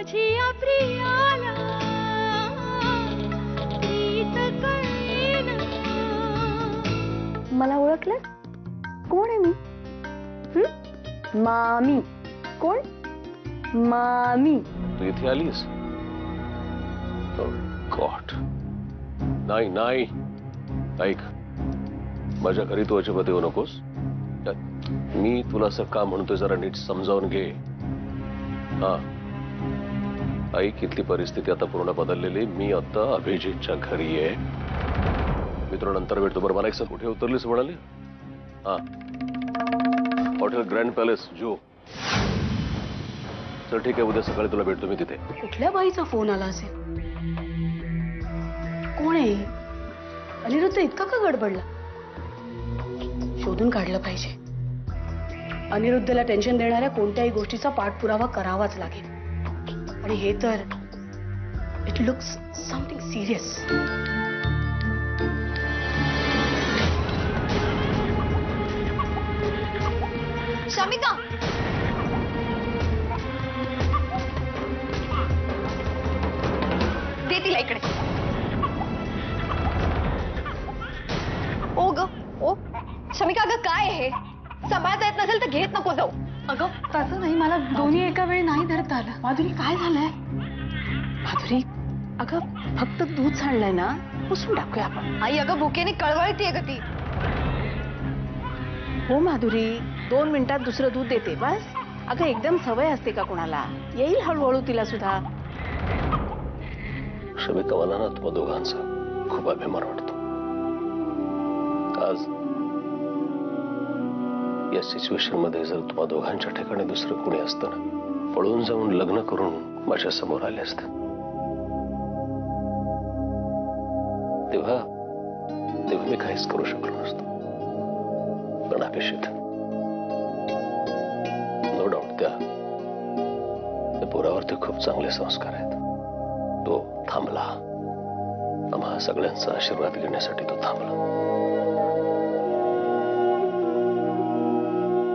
माझिया प्रियाला प्रीत कळेना. मला ओळखलं? कोण आहे मी? मामी. कोण? मामी. तू इथे आलीस? गॉड. नाही नाही, ऐक, माझ्या घरी तू अजिबात येऊ नकोस. मी तुला असं का म्हणतोय जरा नीट समजावून घे. हा, ऐक, इथली परिस्थिती आता पूर्ण बदललेली. मी आता अभिजितच्या घरी आहे. मी तुला नंतर भेटतो. बरं मला एक सर, कुठे उतरलीस म्हणाली? हा, हॉटेल ग्रँड पॅलेस जू. चल ठीक आहे, उद्या सकाळी तुला भेटतो मी तिथे. कुठल्या बाईचा फोन आला असेल? कोण आहे? अनिरुद्ध इतका का गडबडला? शोधून काढलं पाहिजे. अनिरुद्धला टेन्शन देणाऱ्या कोणत्याही गोष्टीचा पाठपुरावा करावाच लागेल. आणि हे तर it looks something serious. Shamika, दे तिला इकडे. ओ ग ओ शमिका, अगं काय हे? सांभाळता येत नसेल तर घेत नको जाऊ. अगं तसं नाही, मला दोन्ही एका वेळी नाही धरता आलं. माधुरी काय झालंय? माधुरी, अगं फक्त दूध सांडलंय ना, पुसून टाकूया आपण. आई अगं भुकेने कळवळतीये ग ती. हो माधुरी, 2 मिनिटात दुसरं दूध देते बस. अगं एकदम सवय असते का कोणाला? येईल हळूहळू तिला सुद्धा. शमिका, मला ना तुम्हा दोघांचा खूप अभिमान वाटतो. आज या सिच्युएशन मध्ये जर तुम्हा दोघांच्या ठिकाणी दुसरं कोणी असतं ना, पळून जाऊन लग्न करून माझ्या समोर आले असते, तेव्हा मी काहीच करू शकलो नसतो. पण अपेक्षित नो डाऊट त्या पोरावरती खूप चांगले संस्कार आहेत. तो थांबला. आम्हा सगळ्यांचा आशीर्वाद घेण्यासाठी तो थांबला.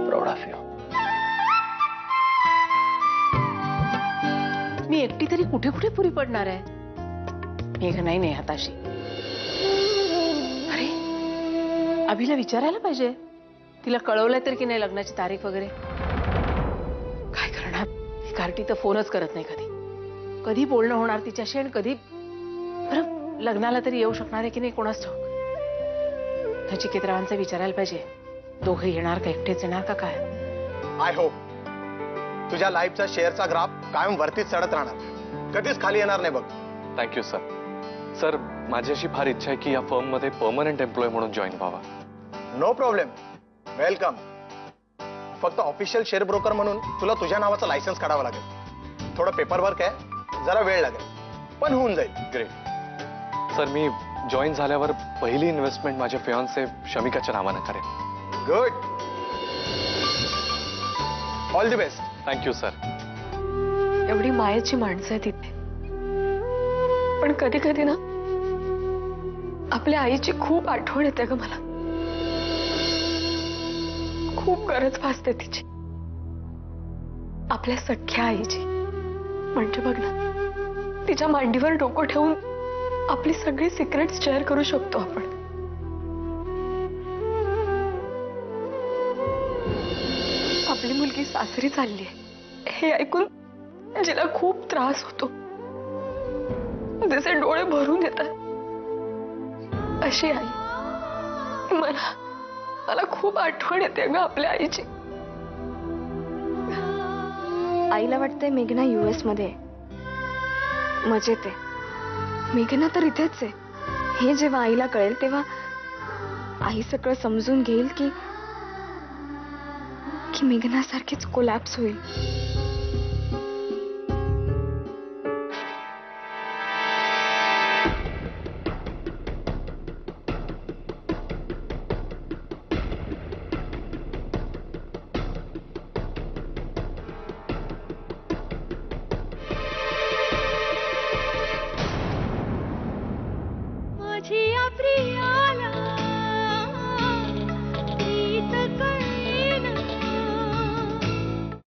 Proud of you. मी एकटी तरी कुठे कुठे पुरी पडणार आहे? मेघ नाही नाही हाताशी. अरे अभिला विचारायला पाहिजे. तिला कळवलंय तर की नाही लग्नाची तारीख वगैरे? काय करणार? कार्टी तर फोनच करत नाही. कधी कधी बोलणं होणार तिच्याशी आणि कधी बरं लग्नाला तरी येऊ शकणार आहे की नाही कोणाच ठाऊक. नचिकेतरावांचं विचारायला पाहिजे. दोघं येणार का, एकटेच येणार का काय? आय होप तुझ्या लाईफचा शेअरचा ग्राफ कायम वरतीच चढत राहणार, कधीच खाली येणार नाही बघ. Thank you sir. सर, माझी अशी फार इच्छा आहे की या फर्म मध्ये परमनंट एम्प्लॉय म्हणून जॉईन व्हावा. No problem, welcome. फक्त ऑफिशियल शेअर ब्रोकर म्हणून तुला तुझ्या नावाचं लायसन्स काढावं लागेल. थोडं पेपर वर्क आहे, जरा वेळ लागेल, पण होऊन जाईल. ग्रेट. सर, मी जॉईन झाल्यावर पहिली इन्व्हेस्टमेंट माझ्या फियांसे शमिकाच्या नावानं करेन. Good. All the best. Thank you sir. एवढी मायाची माणसं आहेत इथे, पण कधी कधी ना आपल्या आईची खूप आठवण येते ग मला. खूप गरज भासते तिची, आपल्या सख्या आईची. म्हणजे बघ ना, तिच्या मांडीवर डोकं ठेवून आपली सगळी सिक्रेट्स शेअर करू शकतो आपण. आपली मुलगी सासरी चालली आहे हे ऐकून जिला खूप त्रास होतो, जसे डोळे भरून येतात, अशी आई. मला खूप आठवण येते ग आपल्या आईची. आईला वाटतंय मेघना US मध्ये मजेत आहे. मेघना तर इथेच आहे. हे जेव्हा आईला कळेल तेव्हा आई सगळं समजून घेईल की मेघना सारखीच कोलॅप्स होईल.